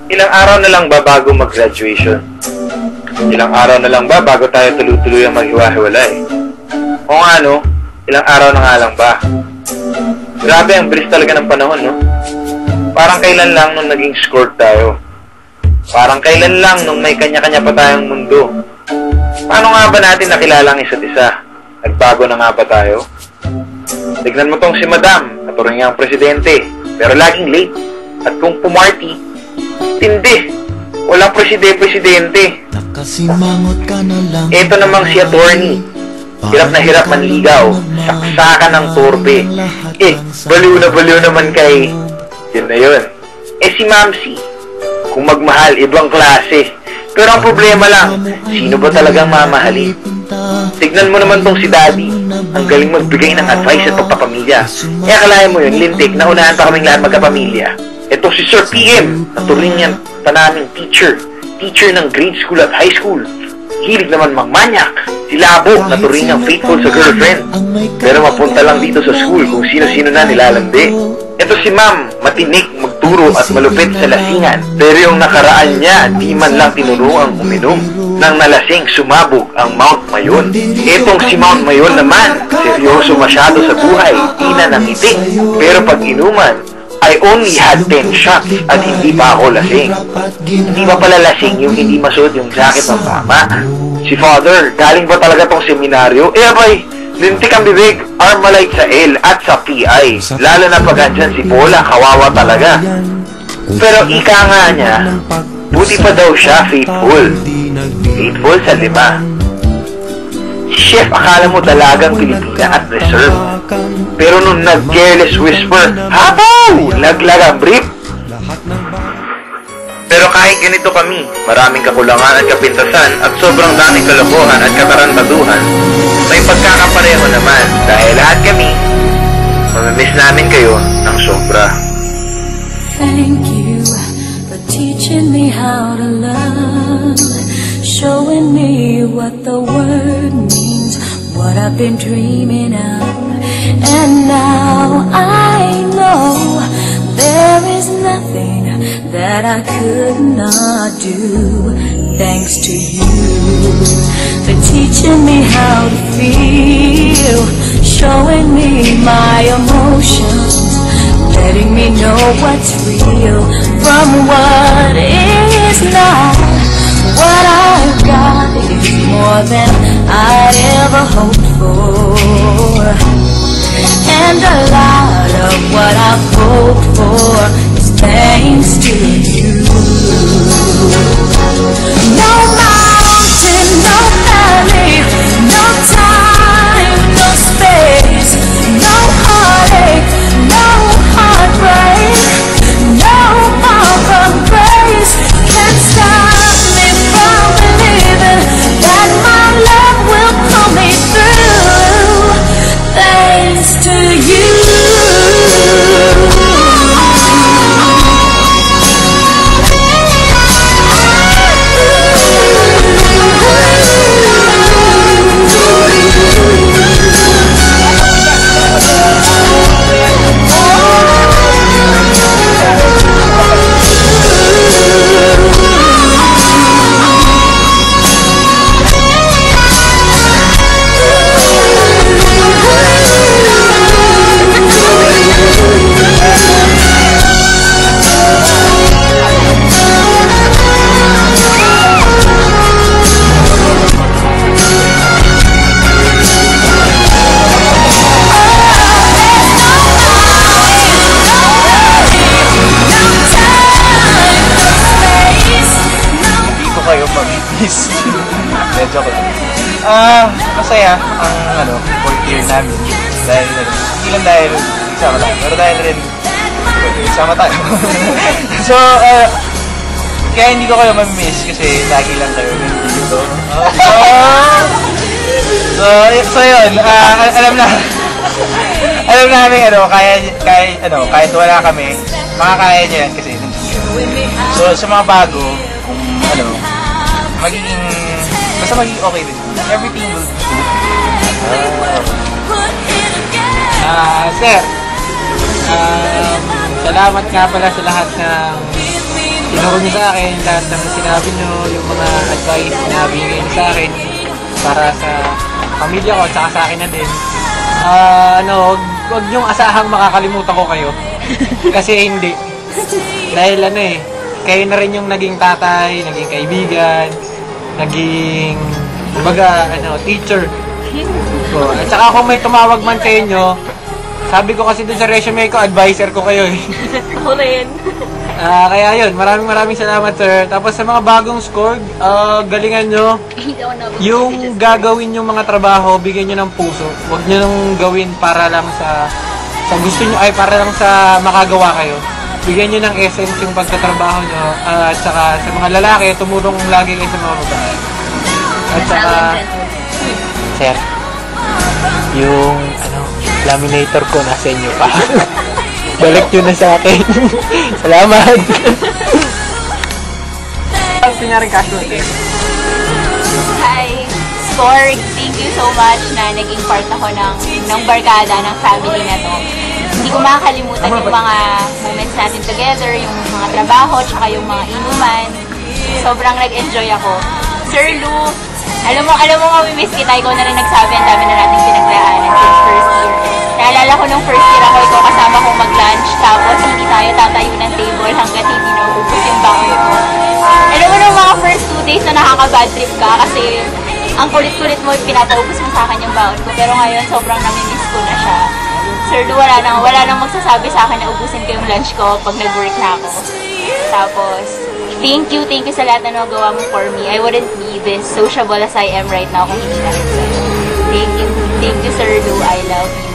Ilang araw na lang ba bago mag-graduation? Ilang araw na lang ba bago tayo tuloy-tuluyang maghiwa-hiwalay? O nga no, ilang araw na nga lang ba? Grabe, ang bilis talaga ng panahon, no? Parang kailan lang nung naging scored tayo. Parang kailan lang nung may kanya-kanya pa tayong mundo. Paano nga ba natin nakilala ang isa't isa? Nagbago na nga ba tayo? Tignan mo tong si Madam, naturing niya ang presidente, pero laging late. At kung pumarty, tindi. Walang presidente. Ito namang si attorney. Hirap na hirap manligaw. Saksakan ng torpe. Baliw naman kay... Yun na yun. Si Mamsi. Kung magmahal, ibang klase. Pero ang problema lang, sino ba talagang mamahalin? Tignan mo naman tong si Daddy. Ang galing magbigay ng advice at pagpapamilya. Kaya akalain mo yun, lintik, naunahan pa kaming lahat magkapamilya. Ito si Sir PM, naturing niyan pa naming teacher ng grade school at high school. Hilig naman manyak. Si Labo, naturing niyang faithful sa girlfriend. Pero mapunta lang dito sa school kung sino-sino na nilalandi. Ito si Ma'am, matinik, magturo at malupit sa lasingan. Pero yung nakaraan niya, di man lang tinuruang uminom. Nang nalasing, sumabog ang Mount Mayon. Itong si Mount Mayon naman, seryoso masyado sa buhay, di na nangiti. Pero pag inuman, I only had 10 shots at hindi pa ako lasing. Hindi pa pala lasing yung hindi masuot yung jacket ng tama. Si Father, galing ba talaga tong seminaryo? Abay, lintik ang bibig, Armalite sa L at sa PI. Lalo na pag andyan si Paula, kawawa talaga. Pero ika nga niya, buti pa daw siya faithful. Faithful sa 5. Si Chef, akala mo dalagang Pilipina at reserve. Pero nung nag-careless whisper, hapo! Laglag ang brief. Pero kahit ganito kami, maraming kakulangan at kapintasan at sobrang daming kalokohan at katarantaduhan, may pagkakapareho naman dahil lahat kami, mamimiss namin kayo ng sobra. Thank you for teaching me how to love, showing me what the word means, what I've been dreaming of. And now I know there is nothing that I could not do, thanks to you for teaching me how to feel, showing me my emotions, letting me know what's real from what is not. What I've got is more than I'd ever hoped for, and a lot of what I've hoped for is thanks to you. No mountain, no valley, no time, no space, no heartache, no heartbreak, no far from grace can stop me from believing that my love will pull me through, thanks to you. Medyo ko. Masaya ang fourth year namin. Dahil hindi lang dahil isama tayo, pero dahil rin isama tayo. So, kaya hindi ko kayo mamimiss kasi lagi lang kayo dito. So yun, alam namin kahit wala kami, makakaya niyo yan kasi so sa mga bago, kung magiging okay din. Everything will be good. Sir, salamat nga pala sa lahat ng tinuro niyo sa akin, lahat ng sinabi niyo, yung mga advice na binigay niyo sa akin para sa pamilya ko at saka sa akin na din. Wag niyong asahang makakalimutan ko kayo. Kasi hindi. Dahil kayo na rin yung naging tatay, naging kaibigan, naging, teacher. So, at saka kung may tumawag man sa inyo, sabi ko kasi dun sa resume ko, advisor ko kayo eh. Ako rin. Kaya yun, maraming salamat sir. Tapos sa mga bagong score, galingan nyo. Yung gagawin yung mga trabaho, bigyan nyo ng puso. Huwag nyo nang gawin para lang sa gusto nyo, para lang sa makagawa kayo. Bigyan nyo ng essence yung pagtatrabaho nyo. At saka sa mga lalaki, tumulong lagi kayo sa mga babae. At saka, sir, yung laminator ko nasa inyo pa. Balik nyo na sa akin. Salamat. Pinyaring casual day. Hi, Score. Thank you so much na naging part ako ng barkada ng family na to. Hindi ko makakalimutan yung mga moments natin together, yung mga trabaho, tsaka yung mga inuman. Sobrang nag-enjoy ako. Sir Lou, alam mo, mamimiss kita. Ikaw na rin nagsabi, ang dami na natin pinaglaanan since first year. Naalala ko nung first year ako, ikaw kasama kong mag-lunch, tapos hindi tayo tatayo ng table hanggat hindi naubos yung baon ko. Alam mo nung mga first 2 days na nakaka-bad trip ka kasi ang kulit-kulit mo, pinapaubos mo sa akin yung baon ko. Pero ngayon, sobrang namimiss ko na siya. Sir Du, wala nang magsasabi sa akin na ubusin ko yung lunch ko pag nag-work na ako. Tapos, thank you sa lahat na nagawa mo for me. I wouldn't be this sociable as I am right now kung hindi dahil sa'yo. Thank you, Sir Du. I love you.